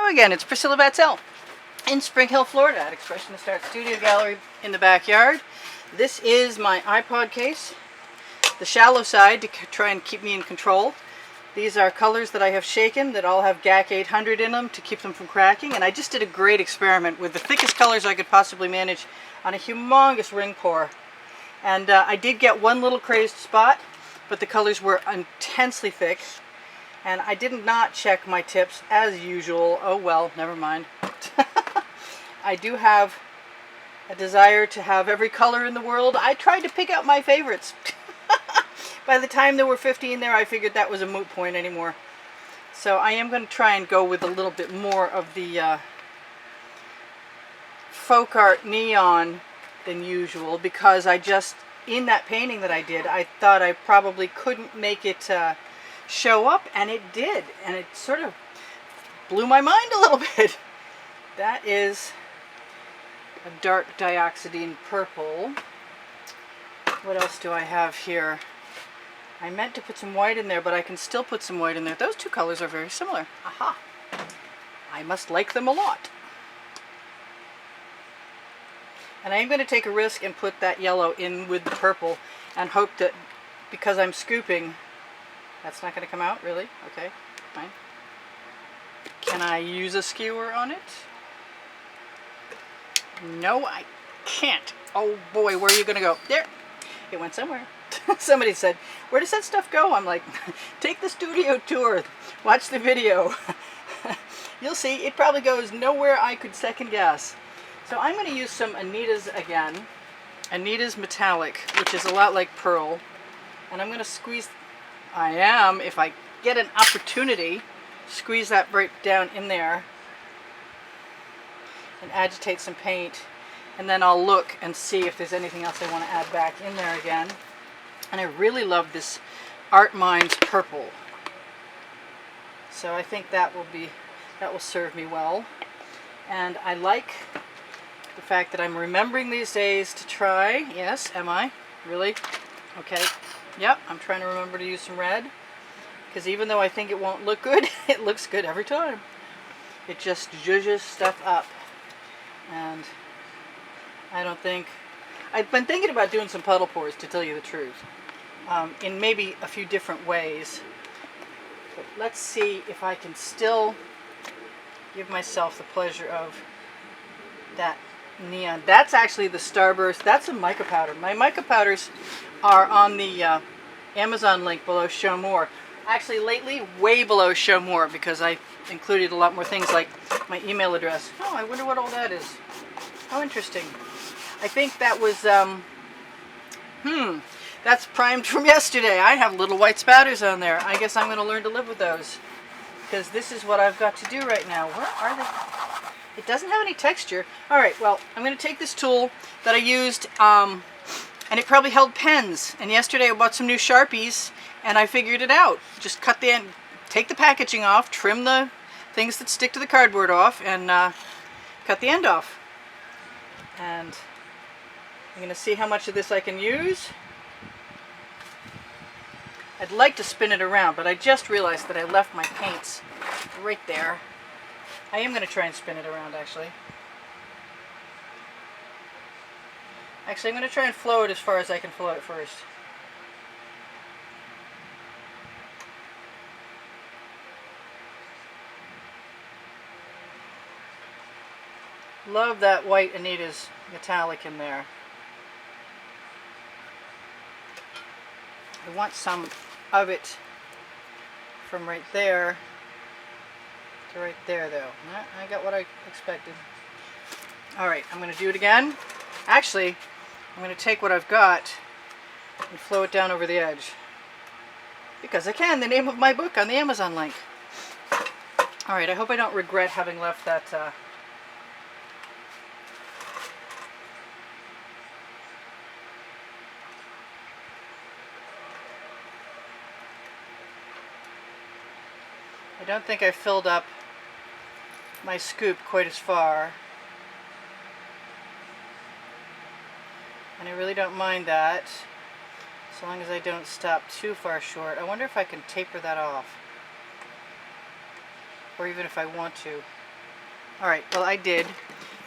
again, it's Priscilla Batzell in Spring Hill, Florida at Expressionist Art Studio Gallery in the backyard. This is my iPod case, the shallow side to try and keep me in control. These are colors that I have shaken that all have GAC 800 in them to keep them from cracking, and I just did a great experiment with the thickest colors I could possibly manage on a humongous ring pour. And I did get one little crazed spot, but the colors were intensely thick. And I did not check my tips as usual. Oh well, never mind. I do have a desire to have every color in the world. I tried to pick out my favorites. By the time there were 50 in there, I figured that was a moot point anymore. So I am going to try and go with a little bit more of the folk art neon than usual, because I just, in that painting that I did, I thought I probably couldn't make it show up, and it did, and it sort of blew my mind a little bit. That is a dark dioxidine purple. What else do I have here? I meant to put some white in there, but I can still put some white in there. Those two colors are very similar. Aha! I must like them a lot. And I am going to take a risk and put that yellow in with the purple and hope that, because I'm scooping, that's not going to come out, really? Okay, fine. Can I use a skewer on it? No, I can't. Oh boy, where are you going to go? There! It went somewhere. Somebody said, where does that stuff go? I'm like, take the studio tour. Watch the video. You'll see, it probably goes nowhere I could second guess. So I'm going to use some Anita's again. Anita's Metallic, which is a lot like pearl. And I'm going to squeeze... I am, if I get an opportunity, squeeze that right down in there and agitate some paint, and then I'll look and see if there's anything else I want to add back in there again. And I really love this Art Minds purple, so I think that will serve me well. And I like the fact that I'm remembering these days to try. Yes, am I? Really? Okay. Yep, I'm trying to remember to use some red, because even though I think it won't look good, it looks good every time. It just zhuzhes stuff up. And I don't think... I've been thinking about doing some puddle pours, to tell you the truth, in maybe a few different ways. But let's see if I can still give myself the pleasure of that neon. That's actually the Starburst. That's a mica powder. My mica powders are on the Amazon link below Show More. Actually, lately, way below Show More, because I included a lot more things like my email address. Oh, I wonder what all that is. How interesting. I think that was, that's primed from yesterday. I have little white spatters on there. I guess I'm going to learn to live with those, because this is what I've got to do right now. Where are they? It doesn't have any texture. Alright, well, I'm going to take this tool that I used, and it probably held pens. And yesterday I bought some new Sharpies, and I figured it out. Just cut the end, take the packaging off, trim the things that stick to the cardboard off, and cut the end off. And I'm going to see how much of this I can use. I'd like to spin it around, but I just realized that I left my paints right there. I am going to try and spin it around, actually. Actually, I'm going to try and flow it as far as I can flow it first. Love that white Anita's Metallic in there. I want some of it from right there to right there, though. I got what I expected. Alright, I'm going to do it again. Actually, I'm going to take what I've got and flow it down over the edge. Because I can, the name of my book on the Amazon link. Alright, I hope I don't regret having left that... I don't think I filled up my scoop quite as far. And I really don't mind that, so long as I don't stop too far short. I wonder if I can taper that off, or even if I want to. Alright, well I did.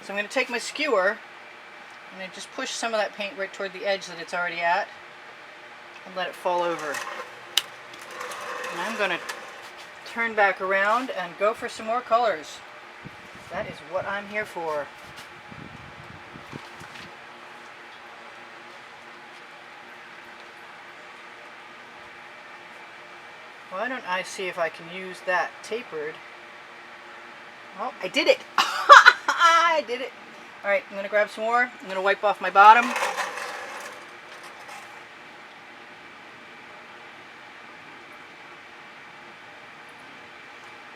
So I'm going to take my skewer and I just push some of that paint right toward the edge that it's already at and let it fall over. And I'm going to turn back around and go for some more colors. That is what I'm here for. Why don't I see if I can use that tapered? Oh, I did it! I did it! Alright, I'm going to grab some more. I'm going to wipe off my bottom.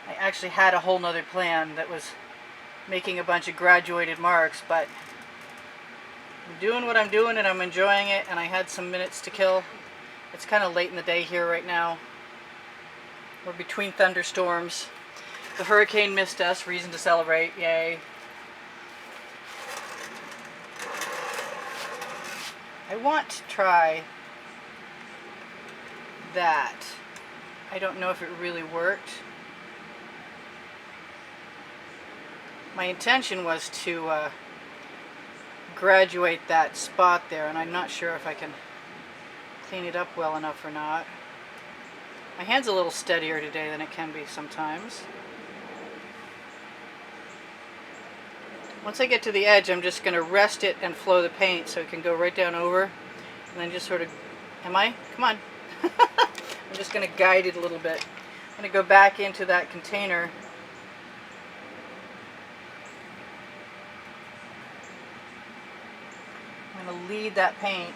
I actually had a whole nother plan that was making a bunch of graduated marks, but I'm doing what I'm doing and I'm enjoying it, and I had some minutes to kill. It's kind of late in the day here right now. We're between thunderstorms. The hurricane missed us, reason to celebrate, yay. I want to try that. I don't know if it really worked. My intention was to graduate that spot there, and I'm not sure if I can clean it up well enough or not. My hand's a little steadier today than it can be sometimes. Once I get to the edge, I'm just going to rest it and flow the paint so it can go right down over. And then just sort of, am I? Come on. I'm just going to guide it a little bit. I'm going to go back into that container. I'm going to lead that paint.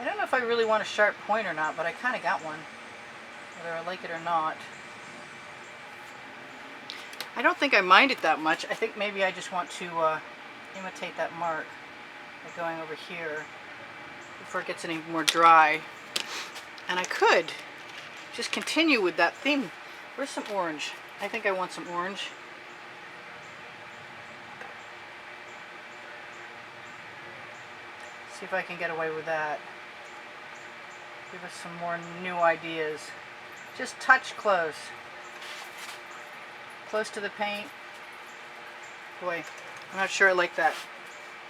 I don't know if I really want a sharp point or not, but I kind of got one, whether I like it or not. I don't think I mind it that much. I think maybe I just want to imitate that mark by going over here before it gets any more dry. And I could just continue with that theme. Where's some orange? I think I want some orange. See if I can get away with that. Give us some more new ideas. Just touch close. Close to the paint. Boy, I'm not sure I like that.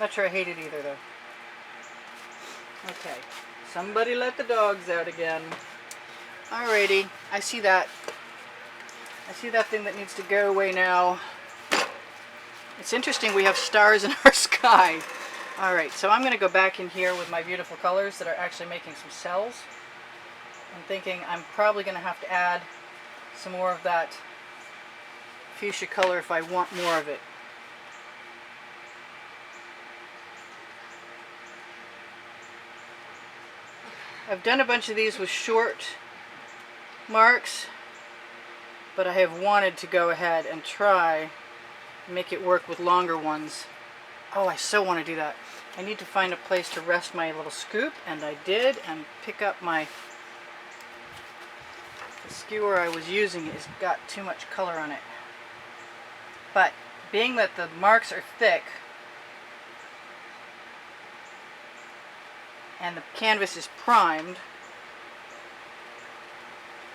Not sure I hate it either though. Okay, somebody let the dogs out again. Alrighty, I see that. I see that thing that needs to go away now. It's interesting we have stars in our sky. Alright, so I'm going to go back in here with my beautiful colors that are actually making some cells. I'm thinking I'm probably going to have to add some more of that fuchsia color if I want more of it. I've done a bunch of these with short marks, but I have wanted to go ahead and try and make it work with longer ones. Oh, I so want to do that. I need to find a place to rest my little scoop, and I did, and pick up the skewer I was using. It's got too much color on it. But being that the marks are thick and the canvas is primed,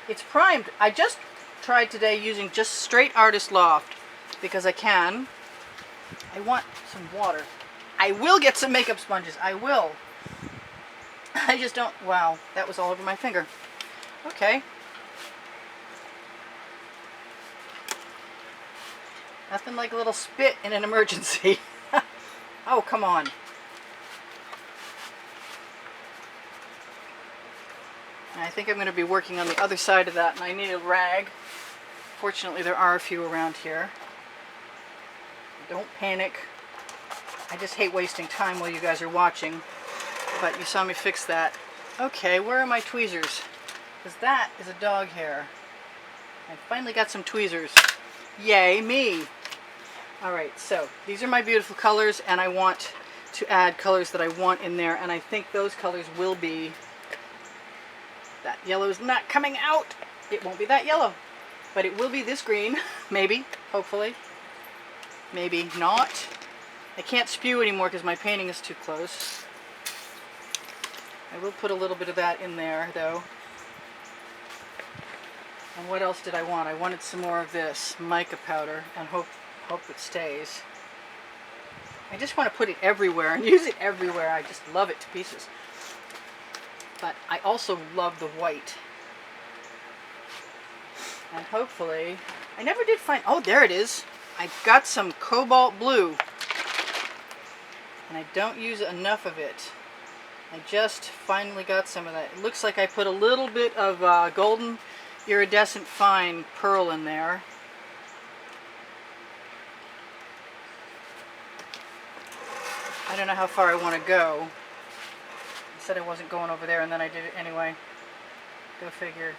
it's primed. I just tried today using just straight Artist Loft because I can. I want some water. I will get some makeup sponges. I will. I just don't. Wow, that was all over my finger. Okay. Nothing like a little spit in an emergency. Oh, come on. I think I'm going to be working on the other side of that, and I need a rag. Fortunately, there are a few around here. Don't panic. I just hate wasting time while you guys are watching. But you saw me fix that. Okay, where are my tweezers? Because that is a dog hair. I finally got some tweezers. Yay, me! Alright, so these are my beautiful colors, and I want to add colors that I want in there, and I think those colors will be... That yellow is not coming out! It won't be that yellow. But it will be this green, maybe, hopefully. Maybe not. I can't spew anymore because my painting is too close. I will put a little bit of that in there, though. And what else did I want? I wanted some more of this mica powder and hope it stays. I just want to put it everywhere and use it everywhere. I just love it to pieces. But I also love the white. And hopefully, I never did find, oh, there it is. I got some cobalt blue. And I don't use enough of it. I just finally got some of that. It looks like I put a little bit of golden iridescent fine pearl in there. I don't know how far I want to go. I said I wasn't going over there and then I did it anyway. Go figure.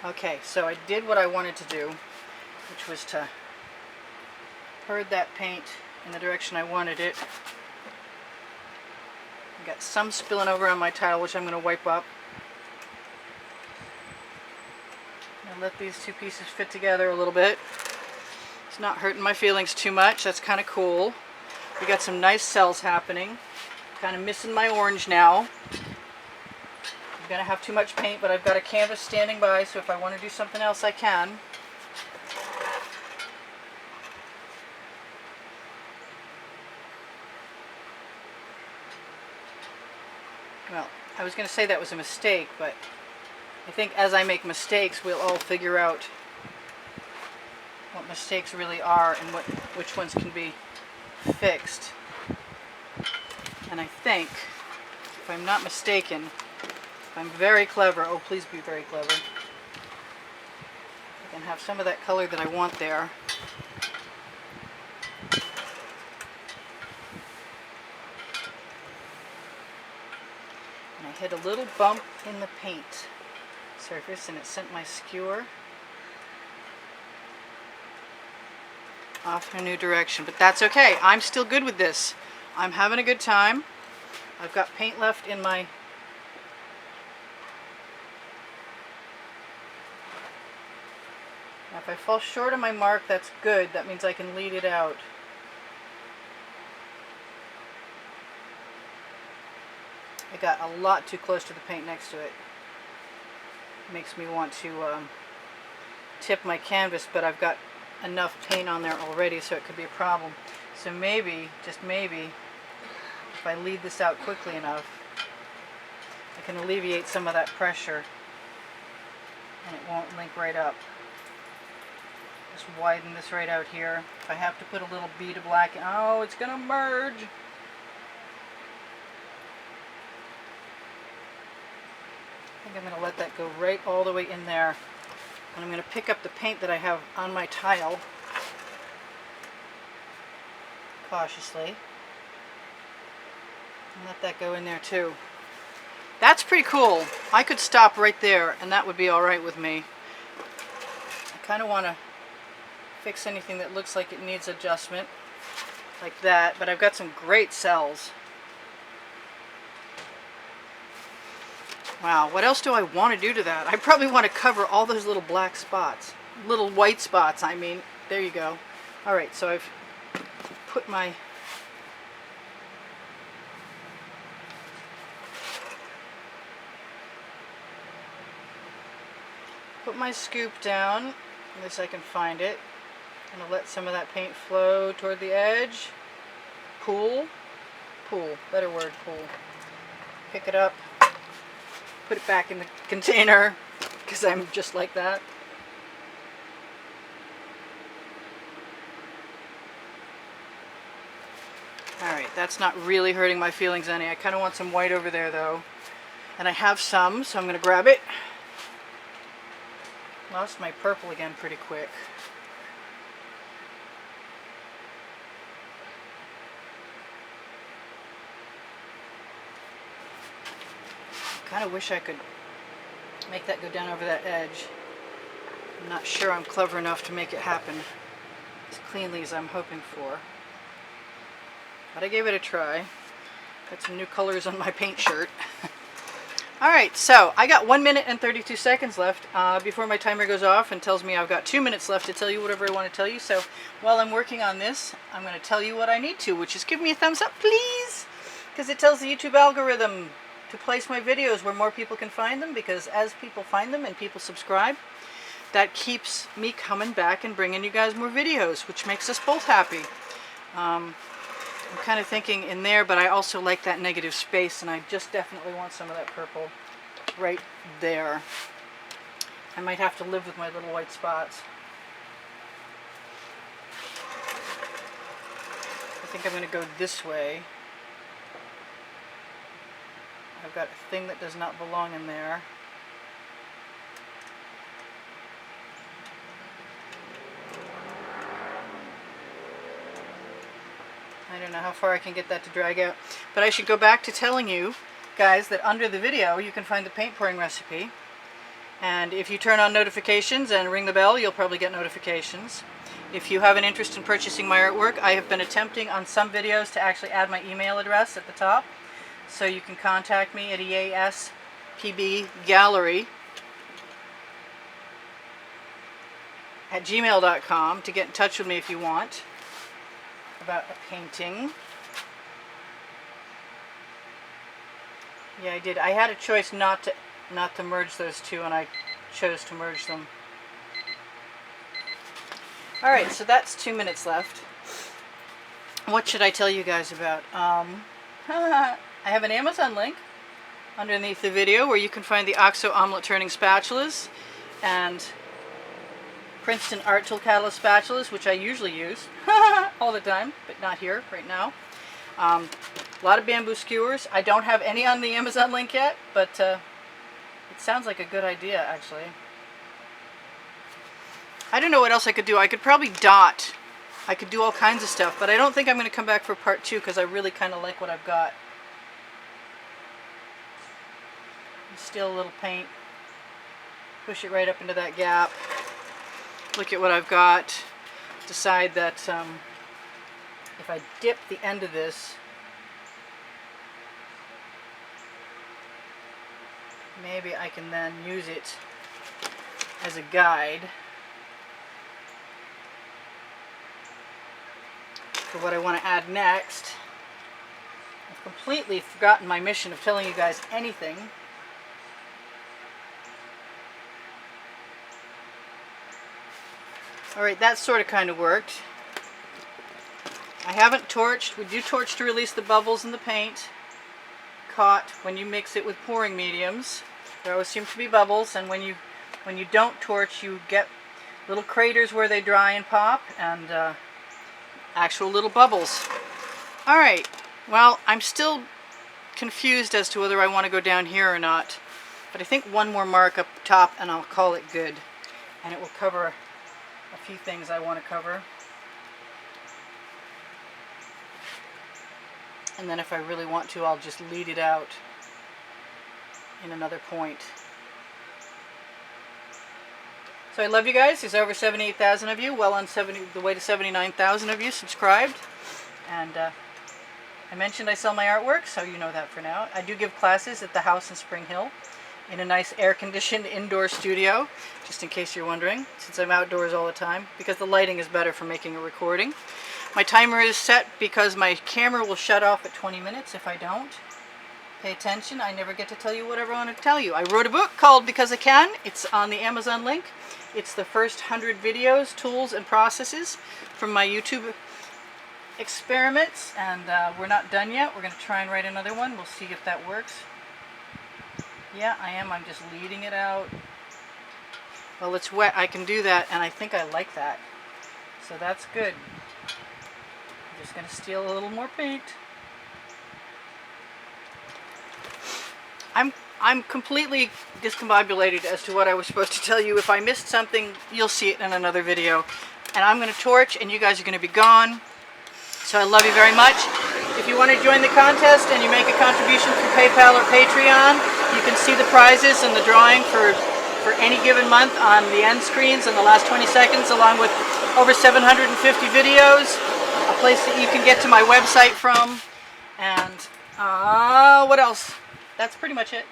Okay, so I did what I wanted to do, which was to herd that paint in the direction I wanted it. I got some spilling over on my tile, which I'm going to wipe up. And let these two pieces fit together a little bit. It's not hurting my feelings too much. That's kind of cool. We got some nice cells happening. Kind of missing my orange now. I'm going to have too much paint, but I've got a canvas standing by, so if I want to do something else, I can. Well, I was going to say that was a mistake, but I think as I make mistakes, we'll all figure out what mistakes really are and which ones can be fixed. And I think, if I'm not mistaken, if I'm very clever, oh please be very clever, I can have some of that color that I want there. And I hit a little bump in the paint surface and it sent my skewer off in a new direction, but that's okay. I'm still good with this. I'm having a good time. I've got paint left in my now if I fall short of my mark, that's good. That means I can lead it out. I got a lot too close to the paint next to it. Makes me want to tip my canvas, but I've got enough paint on there already, so it could be a problem. So maybe, just maybe, if I lead this out quickly enough, I can alleviate some of that pressure and it won't link right up. Just widen this right out here. If I have to put a little bead of black in, oh, it's gonna merge. I think I'm going to let that go right all the way in there. And I'm going to pick up the paint that I have on my tile cautiously and let that go in there too. That's pretty cool. I could stop right there and that would be alright with me. I kind of want to fix anything that looks like it needs adjustment like that, but I've got some great cells. Wow, what else do I want to do to that? I probably want to cover all those little black spots. Little white spots, I mean. There you go. Alright, so I've put my scoop down, unless I can find it. I'm going to let some of that paint flow toward the edge. Pool. Pool. Better word, pool. Pick it up. Put it back in the container, because I'm just like that. Alright, that's not really hurting my feelings any. I kind of want some white over there though. And I have some, so I'm going to grab it. Lost my purple again pretty quick. I kind of wish I could make that go down over that edge. I'm not sure I'm clever enough to make it happen as cleanly as I'm hoping for. But I gave it a try. Got some new colors on my paint shirt. Alright, so I got 1 minute and 32 seconds left before my timer goes off and tells me I've got 2 minutes left to tell you whatever I want to tell you. So while I'm working on this, I'm going to tell you what I need to, which is give me a thumbs up, please, because it tells the YouTube algorithm to place my videos where more people can find them, because as people find them and people subscribe, that keeps me coming back and bringing you guys more videos, which makes us both happy. I'm kind of thinking in there, but I also like that negative space, and I just definitely want some of that purple right there. I might have to live with my little white spots. I think I'm going to go this way. I've got a thing that does not belong in there. I don't know how far I can get that to drag out. But I should go back to telling you guys that under the video you can find the paint pouring recipe. And if you turn on notifications and ring the bell, you'll probably get notifications. If you have an interest in purchasing my artwork, I have been attempting on some videos to actually add my email address at the top. So you can contact me at easpbgallery@gmail.com to get in touch with me if you want about a painting. Yeah, I did. I had a choice not to merge those two, and I chose to merge them. Alright, so that's 2 minutes left. What should I tell you guys about? I have an Amazon link underneath the video where you can find the OXO omelet turning spatulas and Princeton Art Tool Catalyst spatulas, which I usually use all the time, but not here right now. A lot of bamboo skewers. I don't have any on the Amazon link yet, but it sounds like a good idea, actually. I don't know what else I could do. I could probably dot. I could do all kinds of stuff, but I don't think I'm going to come back for part 2 because I really kind of like what I've got. Steal a little paint. Push it right up into that gap. Look at what I've got. Decide that if I dip the end of this, maybe I can then use it as a guide for what I want to add next. I've completely forgotten my mission of telling you guys anything. Alright, that sort of kind of worked. I haven't torched. We do torch to release the bubbles in the paint. Caught when you mix it with pouring mediums. There always seem to be bubbles, and when you don't torch, you get little craters where they dry and pop, and actual little bubbles. Alright, well, I'm still confused as to whether I want to go down here or not. But I think one more mark up top and I'll call it good. And it will cover a few things I want to cover. And then if I really want to, I'll just lead it out in another point. So I love you guys. There's over 78,000 of you, well on the way to 79,000 of you subscribed. And I mentioned I sell my artwork, so you know that for now. I do give classes at the house in Spring Hill in a nice air-conditioned indoor studio, just in case you're wondering, since I'm outdoors all the time, because the lighting is better for making a recording. My timer is set because my camera will shut off at 20 minutes if I don't. Pay attention. I never get to tell you whatever I want to tell you. I wrote a book called Because I Can. It's on the Amazon link. It's the first 100 videos, tools, and processes from my YouTube experiments, and we're not done yet. We're going to try and write another one. We'll see if that works. Yeah, I am. I'm just leading it out. Well, it's wet. I can do that, and I think I like that. So that's good. I'm just going to steal a little more paint. I'm completely discombobulated as to what I was supposed to tell you. If I missed something, you'll see it in another video. And I'm going to torch, and you guys are going to be gone. So I love you very much. If you want to join the contest and you make a contribution through PayPal or Patreon, you can see the prizes and the drawing for any given month on the end screens in the last 20 seconds, along with over 750 videos, a place that you can get to my website from, and what else? That's pretty much it.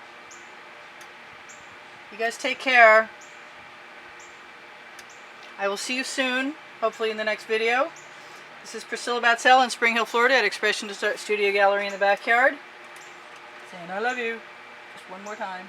You guys take care. I will see you soon, hopefully in the next video. This is Priscilla Batzell in Spring Hill, Florida at Expressionist Studio Gallery in the backyard. saying I love you. Just one more time.